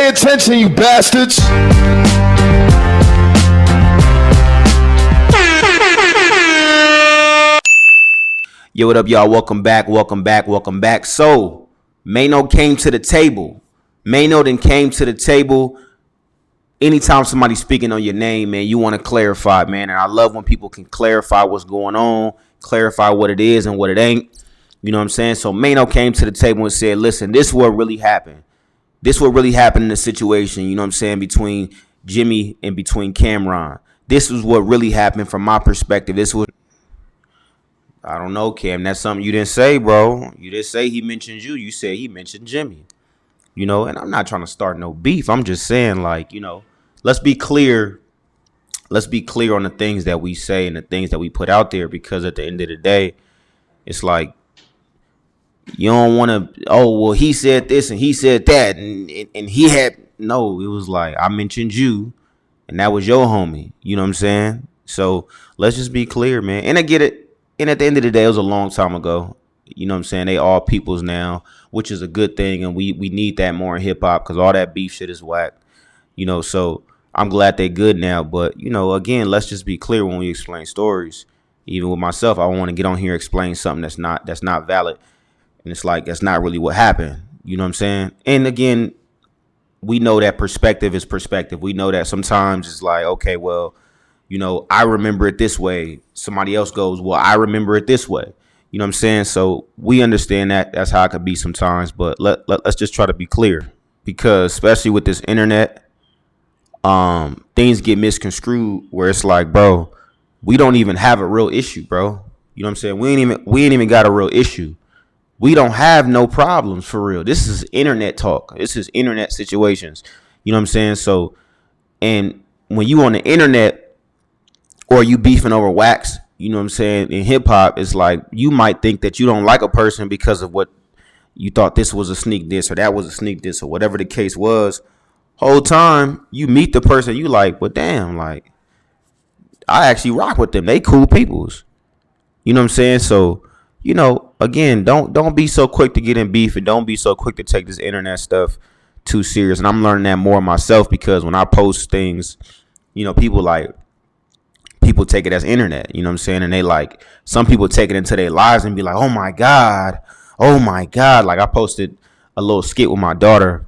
pay attention, you bastards. Yo, what up, y'all? Welcome back. So, Maino came to the table. Maino then came to the table. Anytime somebody's speaking on your name, man, you want to clarify, man. And I love when people can clarify what's going on, clarify what it is and what it ain't. You know what I'm saying? So Maino came to the table and said, listen, this is what really happened. This is what really happened in the situation, you know what I'm saying, between Jimmy and between Camron. This is what really happened from my perspective. This was, I don't know, Cam. That's something you didn't say, bro. You didn't say he mentioned you. You said he mentioned Jimmy. You know, and I'm not trying to start no beef. I'm just saying, like, you know, let's be clear. Let's be clear on the things that we say and the things that we put out there, because at the end of the day, it's like, you don't want to, oh, well, he said this and he said that. And he had, no, it was like, I mentioned you and that was your homie. You know what I'm saying? So let's just be clear, man. And I get it. And at the end of the day, it was a long time ago. You know what I'm saying? They all peoples now, which is a good thing. And we need that more in hip hop, because all that beef shit is whack. You know, so I'm glad they good now. But, you know, again, let's just be clear when we explain stories. Even with myself, I want to get on here and explain something that's not valid. And it's like, that's not really what happened. You know what I'm saying? And again, we know that perspective is perspective. We know that sometimes it's like, okay, well, you know, I remember it this way. Somebody else goes, well, I remember it this way. You know what I'm saying? So we understand that. That's how it could be sometimes. But let's just try to be clear, because especially with this internet, things get misconstrued where it's like, bro, we don't even have a real issue, bro. You know what I'm saying? We ain't even got a real issue. We don't have no problems for real. This is internet talk. This is internet situations. You know what I'm saying? So, and when you on the internet or you beefing over wax, you know what I'm saying, in hip hop, it's like you might think that you don't like a person because of what you thought this was a sneak diss or that was a sneak diss or whatever the case was. Whole time you meet the person, you like, well, damn, like, I actually rock with them. They cool peoples. You know what I'm saying? So, you know, again, don't be so quick to get in beef, and don't be so quick to take this internet stuff too serious. And I'm learning that more myself, because when I post things, you know, people take it as internet, you know what I'm saying? And they like, some people take it into their lives and be like, oh my God. Like, I posted a little skit with my daughter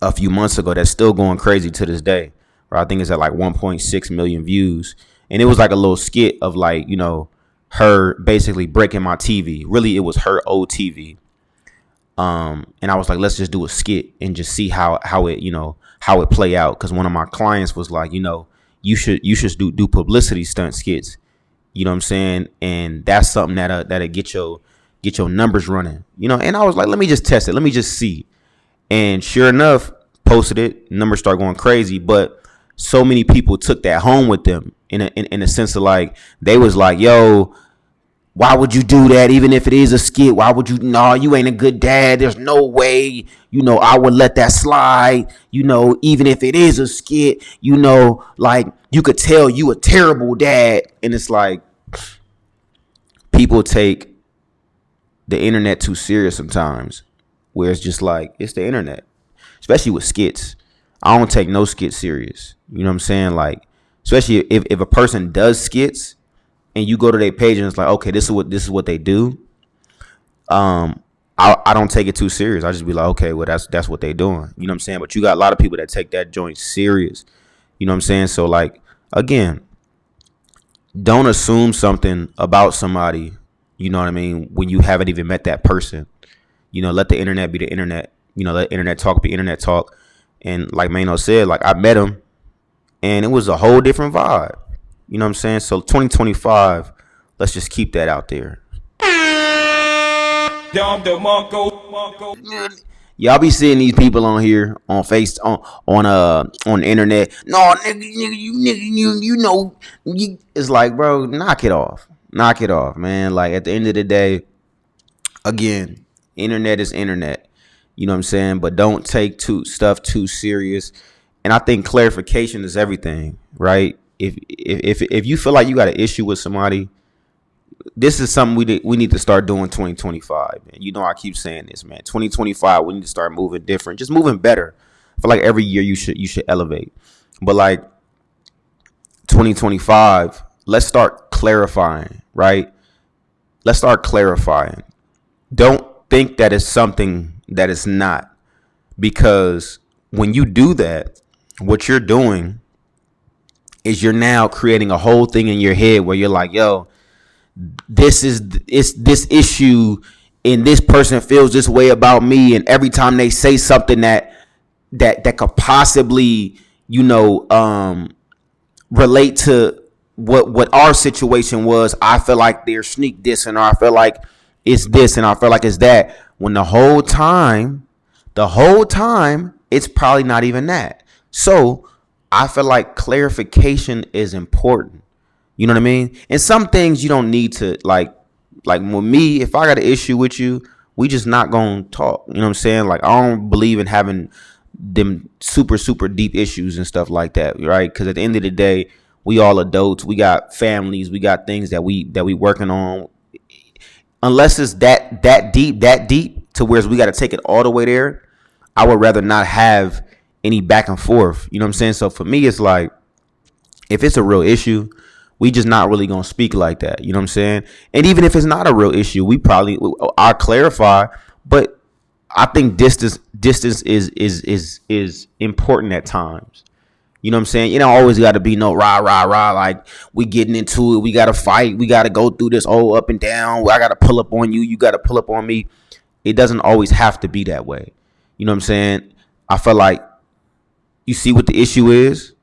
a few months ago that's still going crazy to this day. Right? I think it's at like 1.6 million views. And it was like a little skit of like, you know, her basically breaking my TV. Really, it was her old TV. And I was like, let's just do a skit and just see how it, you know, how it play out. Because one of my clients was like, you know, you should do publicity stunt skits. You know what I'm saying? And that's something that'll get your numbers running. You know, and I was like, let me just test it. Let me just see. And sure enough, posted it, numbers start going crazy. But so many people took that home with them in a sense of like, they was like, yo, why would you do that? Even if it is a skit, why would you? No, you ain't a good dad. There's no way, you know, I would let that slide. You know, even if it is a skit, you know, like, you could tell you a terrible dad. And it's like, people take the internet too serious sometimes, where it's just like, it's the internet, especially with skits. I don't take no skit serious. You know what I'm saying? Like, especially if a person does skits and you go to their page and it's like, okay, this is what they do. I don't take it too serious. I just be like, okay, well, that's what they doing. You know what I'm saying? But you got a lot of people that take that joint serious. You know what I'm saying? So like, again, don't assume something about somebody, you know what I mean, when you haven't even met that person. You know, let the internet be the internet. You know, let internet talk be internet talk. And like Maino said, like, I met him and it was a whole different vibe. You know what I'm saying? So 2025, let's just keep that out there. Y'all be seeing these people on here on on the internet. No, nigga, you know, it's like, bro, knock it off, man. Like, at the end of the day, again, internet is internet. You know what I'm saying? But don't take stuff too serious. And I think clarification is everything, right? If you feel like you got an issue with somebody, this is something we need to start doing 2025. And you know, I keep saying this, man. 2025, we need to start moving different, just moving better. I feel like every year you should elevate. But like 2025, let's start clarifying, right? Let's start clarifying. Don't think that it's something that it's not, because when you do that, what you're doing is you're now creating a whole thing in your head where you're like, yo, it's this issue and this person feels this way about me, and every time they say something that could possibly, relate to what our situation was, I feel like they're sneak dissing, or I feel like it's this and I feel like it's that, when the whole time it's probably not even that. So I feel like clarification is important. You know what I mean? And some things you don't need to, like with me, if I got an issue with you, we just not gonna talk. You know what I'm saying? Like, I don't believe in having them super, super deep issues and stuff like that, right? Because at the end of the day, we all adults, we got families, we got things that we working on. Unless it's that deep to where we got to take it all the way there, I would rather not have any back and forth. You know what I'm saying? So for me, it's like, if it's a real issue, we just not really gonna speak like that. You know what I'm saying? And even if it's not a real issue, I'll clarify. But I think distance is important at times. You know what I'm saying? You don't always got to be no rah, like we getting into it. We got to fight. We got to go through this whole up and down. I got to pull up on you. You got to pull up on me. It doesn't always have to be that way. You know what I'm saying? I feel like you see what the issue is.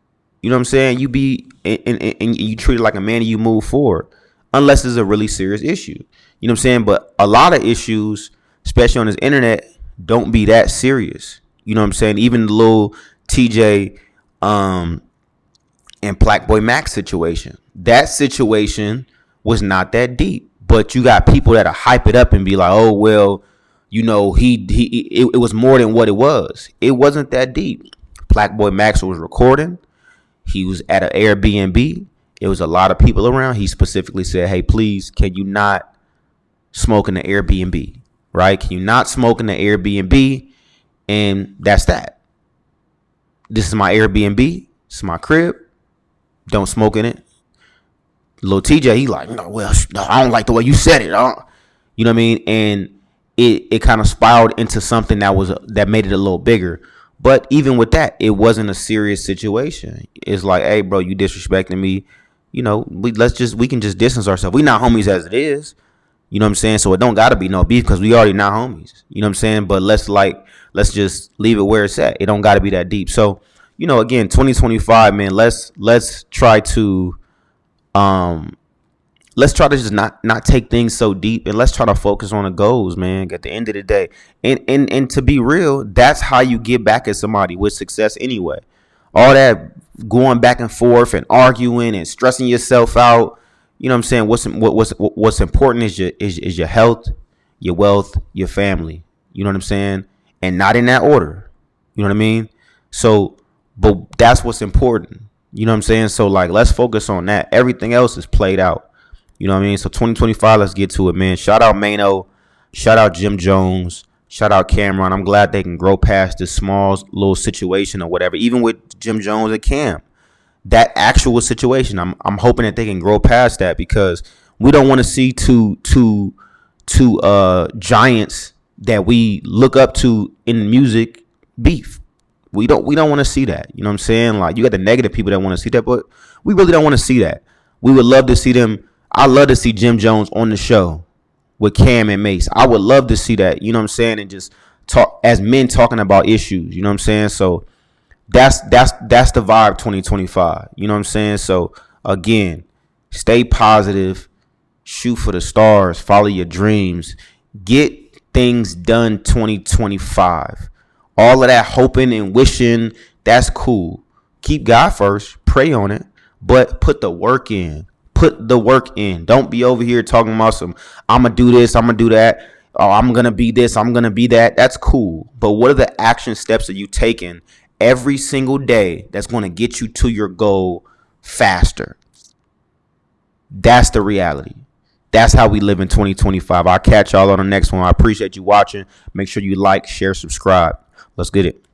You know what I'm saying? You be and you treat it like a man and you move forward, unless it's a really serious issue. You know what I'm saying? But a lot of issues, especially on this internet, don't be that serious. You know what I'm saying? Even the little TJ and Black Boy Max situation. That situation was not that deep, but you got people that hype it up and be like, "Oh well, it was more than what it was." It wasn't that deep. Black Boy Max was recording. He was at an Airbnb. It was a lot of people around. He specifically said, "Hey, please, can you not smoke in the Airbnb? Right? Can you not smoke in the Airbnb?" And that's that. This is my Airbnb. This is my crib. Don't smoke in it. Lil TJ, he like, no, I don't like the way you said it. You know what I mean? And it kind of spiraled into something that made it a little bigger. But even with that, it wasn't a serious situation. It's like, hey, bro, you disrespecting me. We can just distance ourselves. We not homies as it is. You know what I'm saying? So it don't gotta be no beef because we already not homies. You know what I'm saying? But let's just leave it where it's at. It don't gotta be that deep. So, again, 2025, man, let's try to just not take things so deep, and let's try to focus on the goals, man, at the end of the day. And to be real, that's how you get back at somebody with success anyway. All that going back and forth and arguing and stressing yourself out. You know what I'm saying? What's important is your health, your wealth, your family. You know what I'm saying? And not in that order. You know what I mean? So, but that's what's important. You know what I'm saying? So, like, let's focus on that. Everything else is played out. You know what I mean? So 2025, let's get to it, man. Shout out Maino. Shout out Jim Jones. Shout out Camron. I'm glad they can grow past this small little situation or whatever. Even with Jim Jones and Cam. That actual situation, I'm hoping that they can grow past that, because we don't want to see two giants that we look up to in music beef. We don't want to see that. You know what I'm saying? Like, you got the negative people that want to see that, but we really don't want to see that. We would love to see them. I love to see Jim Jones on the show with Cam and Mace. I would love to see that. You know what I'm saying? And just talk as men talking about issues. You know what I'm saying? So that's the vibe 2025. You know what I'm saying? So again, stay positive, shoot for the stars, follow your dreams, get things done 2025. All of that hoping and wishing, that's cool. Keep God first, pray on it, but put the work in. Put the work in. Don't be over here talking about some, I'm going to do this, I'm going to do that. Oh, I'm going to be this, I'm going to be that. That's cool. But what are the action steps that you taking every single day that's going to get you to your goal faster? That's the reality. That's how we live in 2025. I'll catch y'all on the next one. I appreciate you watching. Make sure you like, share, subscribe. Let's get it.